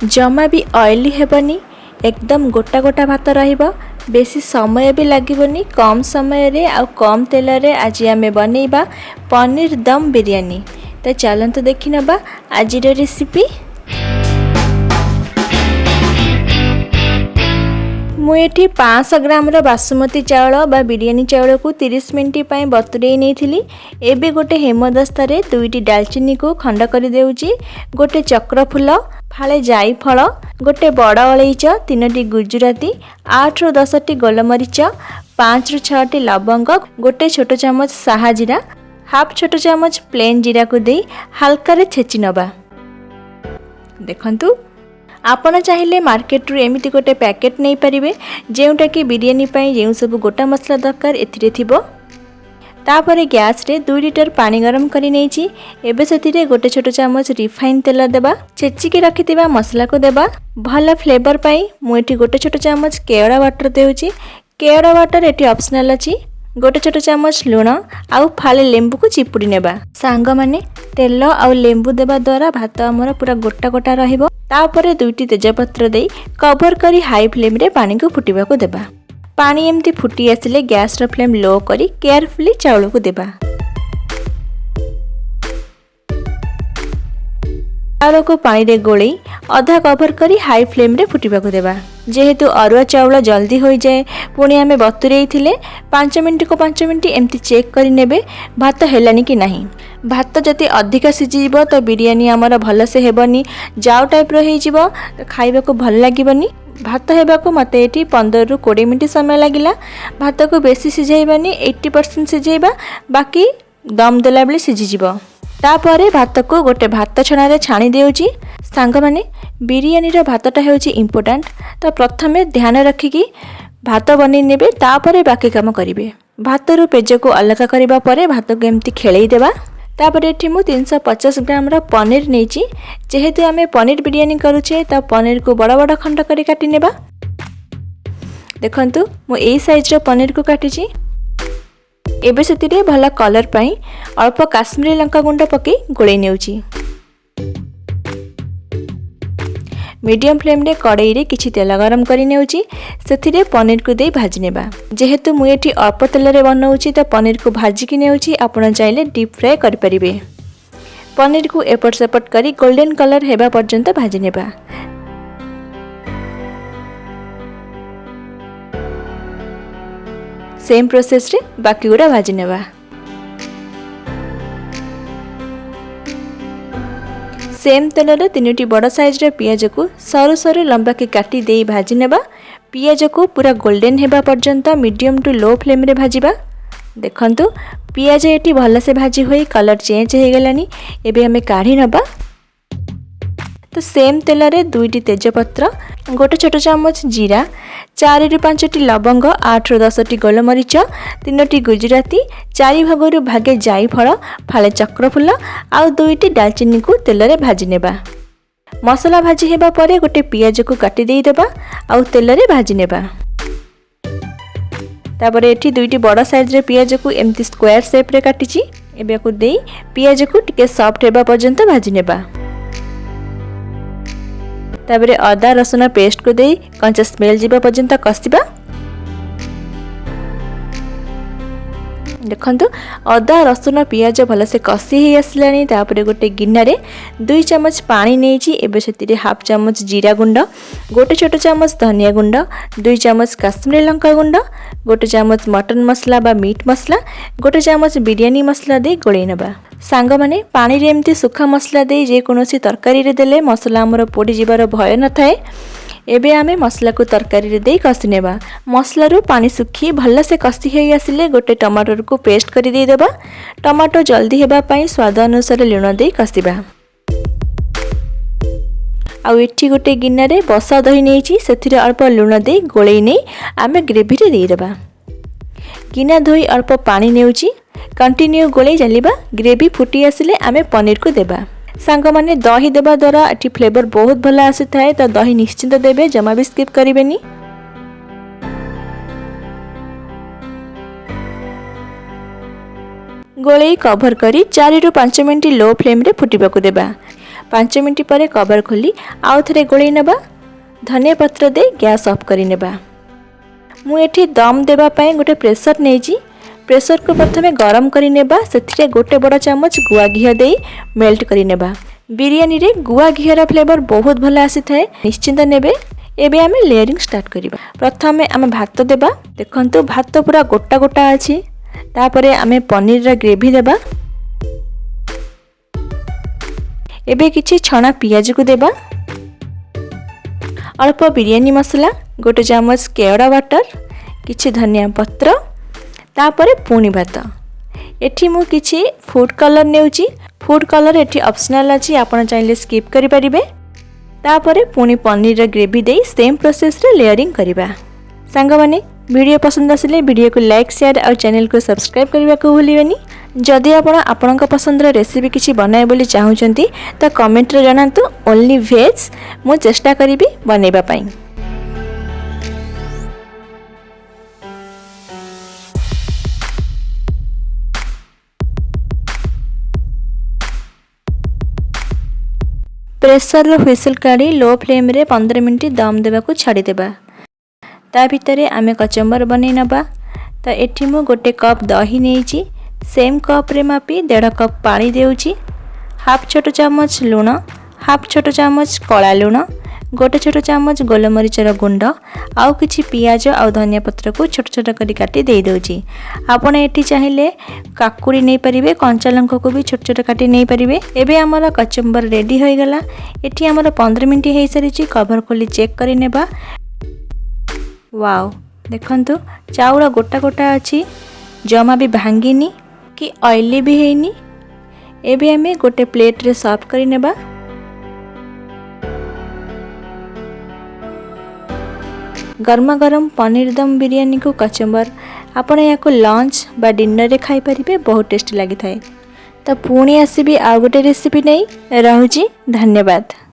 जमा भी ऑयली हेबनी एकदम गोटा गोटा भात रहिबो बेसी समय भी लागबनी कम समय रे आ कम तेल रे आज आमे बनैबा पनीर दम बिरयानी। तो चलंतु देखि नबा आज रेसिपी। मुझे 500 ग्राम बासुमती चाउल बा बिरयानी चाउल को 30 मिनिट पर बतुरे नहीं। एबे गोटे हेमदस्ता रे 2टी दालचीनी को खंड कर देउची, गोटे चक्र फूल फाले जाई फल, गोटे बड़ अलैच, 3टी गुजराती, 8 ରୁ 10ଟି गोलमरीच, 5 ରୁ 6ଟି लवंग, गोटे छोट चामच साहा जीरा, हाफ छोट चामच प्लेन जीरा को दे हल्का रे छेची नबा। देखंतु आपण चाहिए मार्केट रू एमती गोटे पैकेट नहीं पारिबे जेउटा कि बिरयानी पाई जेउ सब गोटा मसला दरकार एथिरे थिबो। तापरे गैस रे 2 लिटर पानी गरम करी नेछि। एबे सेतिरे गोटे छोट चामच रिफाइन तेल देबा, छेची के रखिथिबा मसला को देबा। भल फ्लेवर पाई मु एठी गोटे छोट चामच केवड़ा वाटर देउची। केवड़ा वाटर एठी ऑप्शनल अछि। गोटे छोट चामच लूण आउ फाले लेंबू को चिपुड़ी नेबा। सांग माने तेल आउ लेंबू देबा द्वारा भात हमर पूरा गोटा गोटा रहिबो। तापरे 2टी तेजपत्र दे कवर करी हाई फ्लेम रे पानी को फुटिबा को देबा। पानी एमती फुटी आसिले गैस रो फ्लेम लो करी केयरफुली चाउल को देबा। चाउल को पानी रे गोळई आधा कवर करी हाई फ्लेम रे फुटिबा को देबा। जेहेतु अरुआ चाउल जल्दी हो जाए पुणी आमे बतुरेई थिले 5 मिनिट को 5 मिनिट एमती चेक करी नेबे भात हेलानी कि नाही। भात जति अधिका सिझिबो तो बिरयानी हमर भल से हेबनी, जाउ टाइप रो हेजिबो, खाइबा को भल लागिबनी। भात हेबा को मते एठी 15 ରୁ 20 मिनिट समय लागिला। भात को बेसी सिझाइबानी, 80% सिझाइबा, बाकी दम देला बेले सिझिजिबो। तापरे भात को गोटे भात छणा रे छाणी देउची। सांग माने बिरयानी रो भातटा हेउची इंपोर्टेंट, तो प्रथमे ध्यान रखिकी भात बनै नेबे, तापरे बाकी काम करिवे। भात रो पेज को अलग करबा परे भात को एमती खेलई देबा। तापर एठी मु 350 ग्राम रो पनीर नेची। जेहेतु आमे पनीर बिरयानी करूचे तो पनीर को बड़ बड़ खंड करी काटी नेबा। देखंतु मु एई साइज रो पनीर को काटिची। एबे सेतिरे भला कलर पाई अल्प काश्मीरी लंका गुंड पके गोळै नेउची। मीडियम फ्लेम रे कड़ाई रे किछि तेल गरम करी नेउची। सेथिरे पनीर को दे भाजी नेबा। जेहेतु मु एठी अल्प तेल रे बनाउची तो पनीर को भाजी कि नेउची, आपण चाहिले डीप फ्राई करि परिबे। पनीर को एपट सेपट करी गोल्डन कलर हेबा पर्यंत भाजी नेबा। सेम प्रोसेस रे बाकी गुड़ा भाजी नेबा। सेम तेल रे 3टी बड़ साइज रे पियाज को सरू सरू लंबा के काटी दे भाजी नेबा। पियाज को पूरा गोल्डन हेबा पर्यंत मीडियम टू लो फ्लेम रे भाजीबा। देखंतु पियाज एटी भल से भाजी होई कलर चेंज हो गलानी। एबे हमें काढ़ी नबा। तो सेम तेल रे 2टी तेजपत्र, गोटे छोट चामच जीरा, 4 ରୁ 5ଟି लवंग, 8 ରୁ 10ଟି गोलमरीच, 3ଟି गुजराती, 4 भागरु भागे जाई फल, फाले चक्र फूल आउ 2टी दालचीनी को तेल रे भाजी नेबा। मसला भाजी हेबा परे गोटे पियाज को काटी देई देबा आउ तेल रे भाजी नेबा। तापरे एठी 2टी बड़ साइज रे पियाज को एमती स्क्वायर शेप रे काटिची। एबे को देई पियाज को टिके सॉफ्ट हेबा पर्यंत भाजी नेबा। तापरे अदा रसुन पेस्ट को दे कंचा स्मेल जीवा पर्यंत कसिबा। देखंतु अदा रसुन पियाज भल से कसी ही आसलानी। तापरे गोटे गिन्ना रे 2 चम्मच पानी नेची। एबे सेतिरे हाफ चम्मच जीरा गुंड, गोटे छोट चम्मच धनिया गुंड, 2 चम्मच काश्मीरी लंका गुंड, गोटे चम्मच मटन मसला बा मीट मसला, गोटे चम्मच बिरयानी मसला दे गोळै नबा। सांग माने पानी रे एमती सुखा मसला दे जे कोनोसी तरकारी रे देले मसला हमर पोडी जीवार भय न थाए। एबे आमे मसला को तरकारी रे दे कसी नेबा। मसला रो पानी सुखी भल से कसी हे आसिले गोटे टमाटर को पेस्ट करी दे देबा। टमाटो जल्दी हेबा पई स्वाद अनुसार लूण दे कसिबा। आउ एठी गोटे गिन्ना रे बसा दही नेची। सेथिरे अल्प लूण दे गोळै नै आमे ग्रेवी रे दे देबा। गिना धोई अल्प पानी नेउची। कंटिन्यू गोळै चलिबा। ग्रेवी फुटी आसिले आमे पनीर को देबा। सांग माने दही देबा द्वारा एठी फ्लेवर बहुत भला आसी थाए, तो दही निश्चित देबे, जमा भी स्किप करिवेनी। गोळै कवर करी 4 ରୁ 5 मिनिट लो फ्लेम रे फुटिबा को देबा। 5 मिनट पर कवर खोली आउ थे गोल नवा धनिया पत्र दे गैस ऑफ करी नेबा। मु एठी दम देबा पई गोटे प्रेशर नेजी। प्रेशर को प्रथमे गरम करी नेबा सेथिरे गोटे बड़ चम्मच गुआ घिया दे मेल्ट करी नेबा। बिरयानी रे गुआ घियार फ्लेवर बहुत भल आसी थाए, निश्चिंत नेबे। एबे आमे लेयरिंग स्टार्ट करिबा। प्रथमे आमे भात देबा। देखंतु भात पूरा गोटा गोटा अछि। तापरे आमे पनीर रा ग्रेवी देबा। एबे किछि छणा पियाज को देबा। अल्प बिरयानी मसला, गोटे चम्मच केवड़ा वाटर, किछि धनिया पत्र, तापरे पुणी भात। एठी मु किछि फूड कलर नेउची। फूड कलर एठी ऑप्शनल अछि, आपण चाहिले स्किप करि परिबे। तापरे पुणी पनीर ग्रेवी दे सेम प्रोसेस रे लेयरिंग करिबा। सांग माने वीडियो पसंद आसिले वीडियो को लाइक शेयर और चैनल को सब्सक्राइब करबा को भूलिबेनी। जदि आपणक पसंद रेसिपी किसी बनाए बोली चाहूचंती तो कमेंट रे जणातु। ओनली वेज मु चेष्टा करिबी बनेबा पई। प्रेशर रो व्हिसल काढी लो फ्लेम रे 15 मिनिट दम देबा को छाड़ी देबा। ता भितरे आमे कचम्बर बनै नबा। तो एठी मु गोटे कप दही नेइची। सेम कप रे मापी 1.5 कप पानी देउची। हाफ छोट चम्मच लूण, हाफ छोट चम्मच कला लूण, गोटे छोट चम्मच गोलमरीचर गुंड, आउ किछि पियाज आउ धनिया पत्र को छोट छोट करी काटी दे दउची। आपण एठी चाहिले काकुड़ी नै परिबे, कंचा लंका को भी छोट छोट काटी नै परिबे। एबे हमर कचम्बर रेडी होई गला। एठी हमर 15 मिनिट हेई सारिची। कवर खोली चेक करि नेबा। वाओ, देखंतु चाउଳ गोटा गोटा अछि, जमा भी भांगिनी कि ऑयली भी हेनी। एबे हमें गोटे प्लेट रे सर्व करि नेबा। गरमा गरम पनीर दम बिरयानी को कचम्बर आपण या को लंच बा डिनर रे खाई परिबे, बहुत टेस्टी लागि थाए। तो पुणी आसीबी आ गोटे रेसिपी नै। रहूची, धन्यवाद।